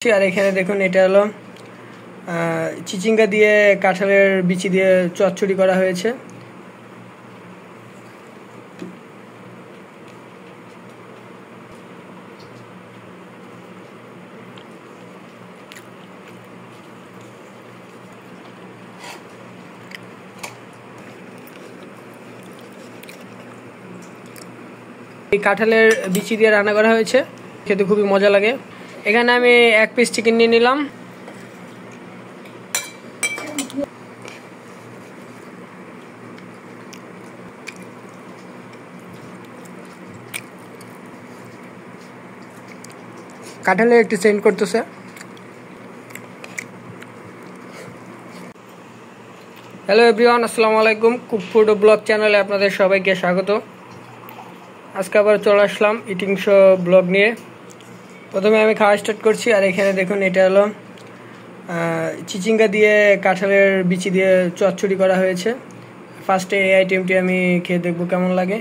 আর এখানে দেখুন এটা হলো চিচিঙ্গা দিয়ে কাঁঠালের বিচি দিয়ে চচ্চড়ি করা হয়েছে। এই কাঁঠালের বিচি দিয়ে রান্না করা হয়েছে, খেতে খুবই মজা লাগে। এখানে আমি 1 পিস চিকেন নিয়ে নিলাম। কাঁঠালে একটু সেন্ড করতেছে। হ্যালো এভরিওয়ান, আসসালামু আলাইকুম। কুক ফুড ও ব্লগ চ্যানেলে আপনাদের সবাইকে স্বাগত। আজকে আবার চলে আসলাম ইটিং শো ব্লগ নিয়ে। প্রথমে আমি খাওয়া স্টার্ট করছি। আর এখানে দেখুন এটা হলো চিচিঙ্গা দিয়ে কাঁঠালের বিচি দিয়ে চচ্চড়ি করা হয়েছে। ফার্স্টে এই আইটেমটি আমি খেয়ে দেখবো কেমন লাগে।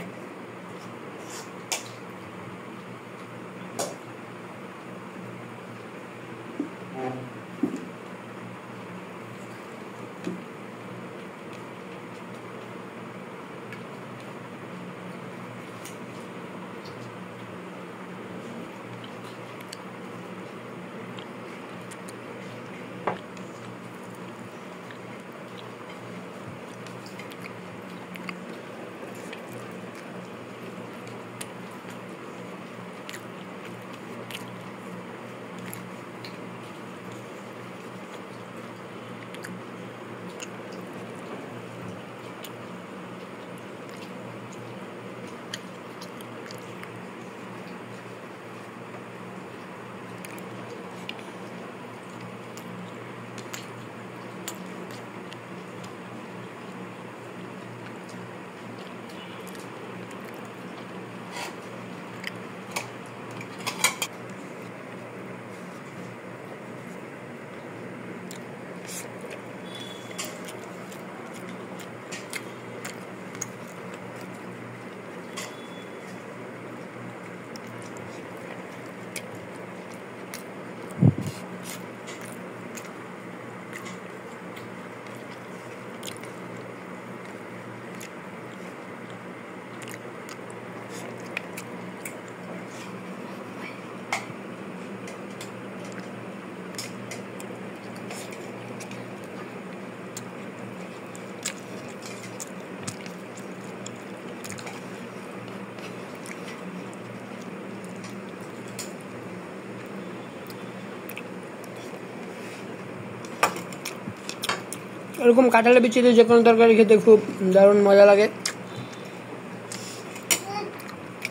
এরকম কাঁঠালের বিচি দিয়ে যে কোনো তরকারি খেতে খুব দারুণ মজা লাগে।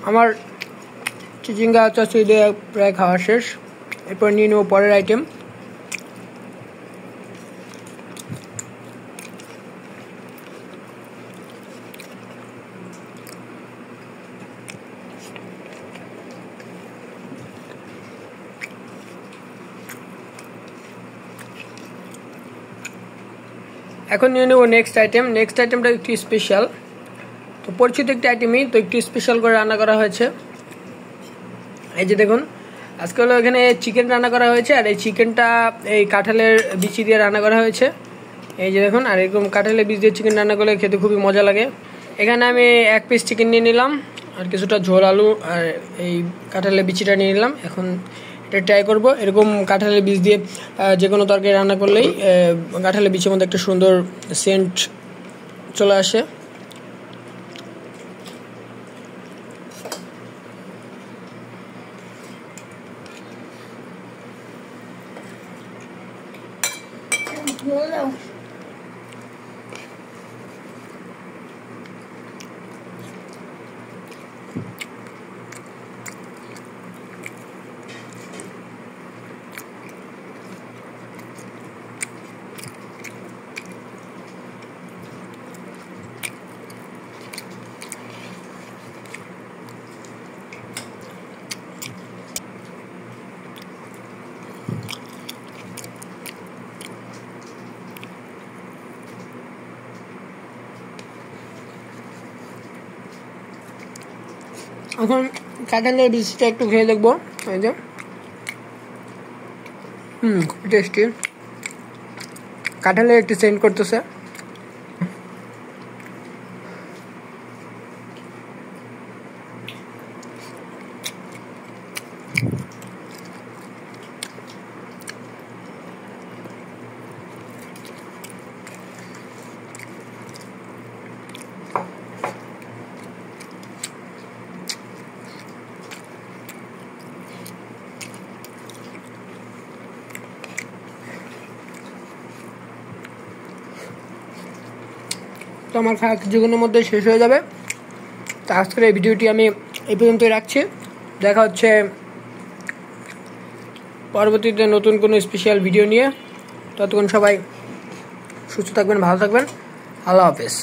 আমার চিচিঙ্গা চচ্চড়ি দিয়ে প্রায় খাওয়া শেষ। এরপর নিয়ে নেব পরের আইটেম। এখন নিয়ে নেব নেক্সট আইটেম। নেক্সট আইটেমটা একটু স্পেশাল। তো পরিচিত একটি আইটেমই, তো একটু স্পেশাল করে রান্না করা হয়েছে। এই যে দেখুন, আজকে হলো এখানে চিকেন রান্না করা হয়েছে। আর এই চিকেনটা এই কাঁঠালের বিচি দিয়ে রান্না করা হয়েছে। এই যে দেখুন, আর এরকম কাঁঠালের বিচি দিয়ে চিকেন রান্না করলে খেতে খুবই মজা লাগে। এখানে আমি 1 পিস চিকেন নিয়ে নিলাম, আর কিছুটা ঝোল আলু আর এই কাঁঠালের বিচিটা নিয়ে নিলাম। এখন এটা ট্রাই করবো। এরকম কাঁঠালের বীজ দিয়ে যে কোনো তরকারি রান্না করলেই কাঁঠালের বীজের মধ্যে একটা সুন্দর সেন্ট চলে আসে। এখন কাঁঠালের বীজটা একটু খেয়ে দেখবো। এই যে খুব টেস্টি। কাঁঠালে একটু সেন্ড করতেছে। তো আমার খাওয়া কিছুক্ষণের মধ্যে শেষ হয়ে যাবে। তো আজকের এই ভিডিওটি আমি এই পর্যন্তই রাখছি। দেখা হচ্ছে পরবর্তীতে নতুন কোনো স্পেশাল ভিডিও নিয়ে। ততক্ষণ সবাই সুস্থ থাকবেন, ভালো থাকবেন। আল্লাহ হাফেজ।